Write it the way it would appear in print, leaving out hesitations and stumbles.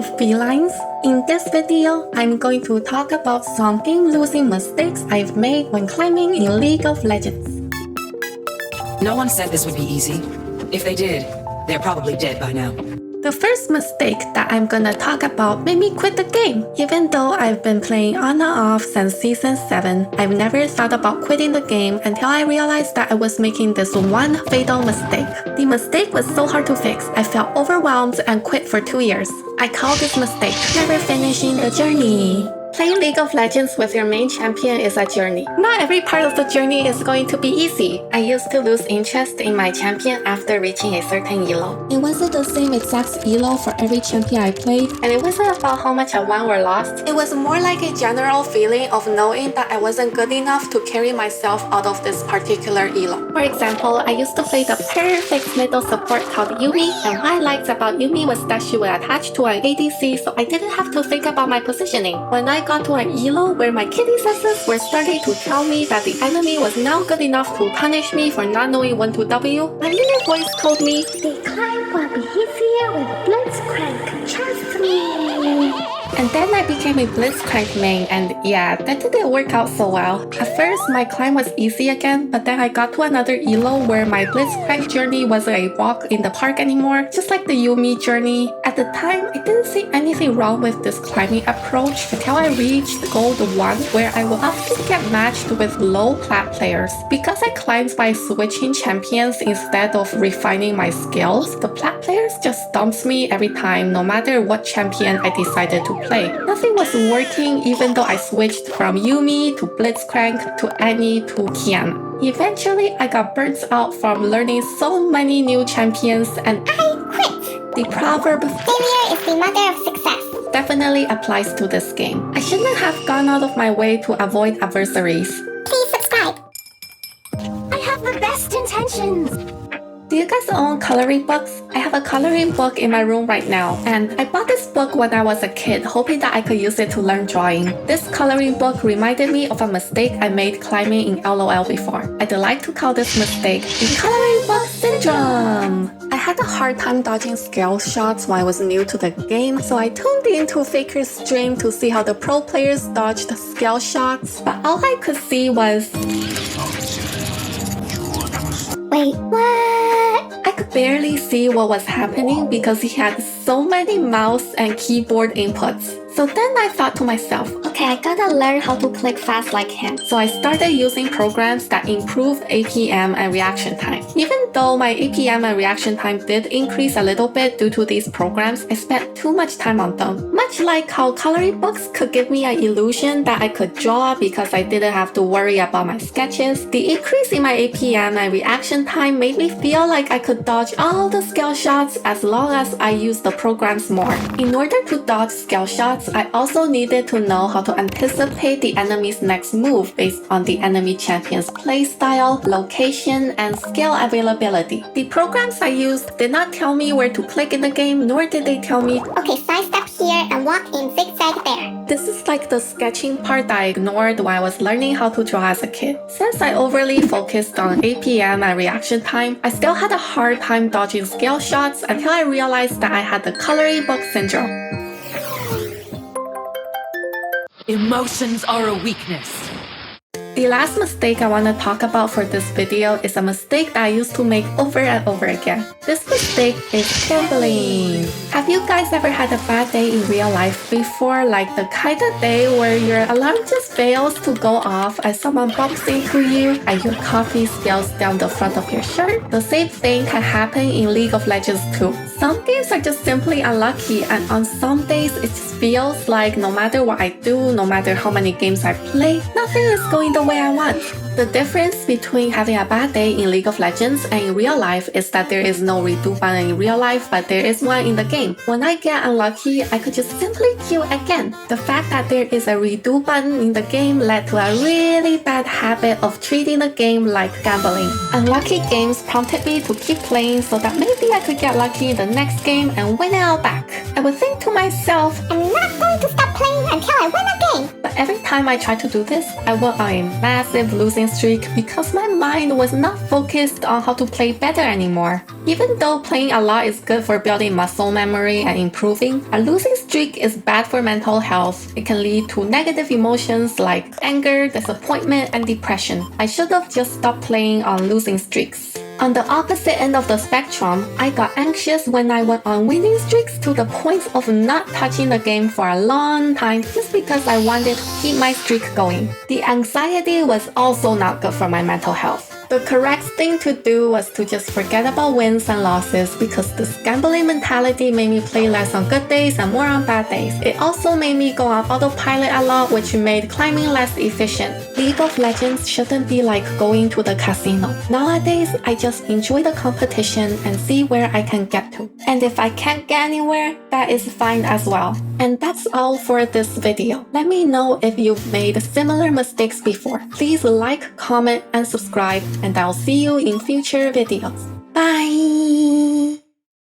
you felines. In this video, I'm going to talk about some game-losing mistakes I've made when climbing in League of Legends. No one said this would be easy. If they did, they're probably dead by now. The first mistake that I'm gonna talk about made me quit the game. Even though I've been playing on and off since Season 7, I've never thought about quitting the game until I realized that I was making this one fatal mistake. The mistake was so hard to fix, I felt overwhelmed and quit for 2 years. I call this mistake never finishing the journey. Playing League of Legends with your main champion is a journey. Not every part of the journey is going to be easy. I used to lose interest in my champion after reaching a certain elo. It wasn't the same exact elo for every champion I played, and it wasn't about how much I won or lost. It was more like a general feeling of knowing that I wasn't good enough to carry myself out of this particular elo. For example, I used to play the perfect middle support called Yuumi, and what I liked about Yuumi was that she would attach to an ADC, so I didn't have to think about my positioning. When I got to an elo where my kitty senses were starting to tell me that the enemy was now good enough to punish me for not knowing when to W, my inner voice told me, "The climb will be easier with Blitzcrank, trust me." And then I became a Blitzcrank main, and yeah, that didn't work out so well. At first, my climb was easy again, but then I got to another elo where my Blitzcrank journey wasn't a walk in the park anymore, just like the Yuumi journey. At the time, I didn't see anything wrong with this climbing approach until I reached Gold 1, where I will often get matched with low plat players. Because I climbed by switching champions instead of refining my skills, the plat players just stomps me every time, no matter what champion I decided to play. Nothing was working even though I switched from Yuumi to Blitzcrank to Annie to Qiyana. Eventually, I got burnt out from learning so many new champions, and I quit. The proverb "Failure is the mother of success" definitely applies to this game. I shouldn't have gone out of my way to avoid adversaries. Please subscribe. I have the best intentions. Do you guys own coloring books? I have a coloring book in my room right now, and I bought this book when I was a kid, hoping that I could use it to learn drawing. This coloring book reminded me of a mistake I made climbing in LOL before. I'd like to call this mistake the coloring book syndrome. I had a hard time dodging scale shots when I was new to the game, so I tuned into Faker's stream to see how the pro players dodged scale shots, but all I could see was... Wait, what? I could barely see what was happening because he had so many mouse and keyboard inputs. So then I thought to myself, okay, I gotta learn how to click fast like him. So I started using programs that improved APM and reaction time. Even though my APM and reaction time did increase a little bit due to these programs, I spent too much time on them. Much like how coloring books could give me an illusion that I could draw because I didn't have to worry about my sketches, the increase in my APM and reaction time made me feel like I could dodge all the scale shots as long as I used the programs more. In order to dodge scale shots, I also needed to know how to anticipate the enemy's next move based on the enemy champion's playstyle, location, and skill availability. The programs I used did not tell me where to click in the game, nor did they tell me, Okay, sidestep here and walk in zigzag there. This is like the sketching part that I ignored when I was learning how to draw as a kid. Since I overly focused on APM and reaction time, I still had a hard time dodging scale shots until I realized that I had the coloring book syndrome. Emotions are a weakness. The last mistake I want to talk about for this video is a mistake that I used to make over and over again. This mistake is gambling. Have you guys ever had a bad day in real life before? Like the kind of day where your alarm just fails to go off as someone bumps into you and your coffee spills down the front of your shirt? The same thing can happen in League of Legends too. Some games are just simply unlucky, and on some days it just feels like no matter what I do, no matter how many games I play, nothing is going the way I want. The difference between having a bad day in League of Legends and in real life is that there is no redo button in real life, but there is one in the game. When I get unlucky, I could just simply queue again. The fact that there is a redo button in the game led to a really bad habit of treating the game like gambling. Unlucky games prompted me to keep playing so that maybe I could get lucky in the next game and win it all back. I would think to myself, I'm not going to stop playing until I win a game. But But every time I tried to do this, I went on a massive losing streak because my mind was not focused on how to play better anymore. Even though playing a lot is good for building muscle memory and improving, a losing streak is bad for mental health. It can lead to negative emotions like anger, disappointment, and depression. I should have just stopped playing on losing streaks. On the opposite end of the spectrum, I got anxious when I went on winning streaks to the point of not touching the game for a long time just because I wanted to keep my streak going. The anxiety was also not good for my mental health. The correct thing to do was to just forget about wins and losses because this gambling mentality made me play less on good days and more on bad days. It also made me go on autopilot a lot, which made climbing less efficient. League of Legends shouldn't be like going to the casino. Nowadays, I just enjoy the competition and see where I can get to. And if I can't get anywhere, that is fine as well. And that's all for this video. Let me know if you've made similar mistakes before. Please like, comment, and subscribe, and I'll see you in future videos. Bye!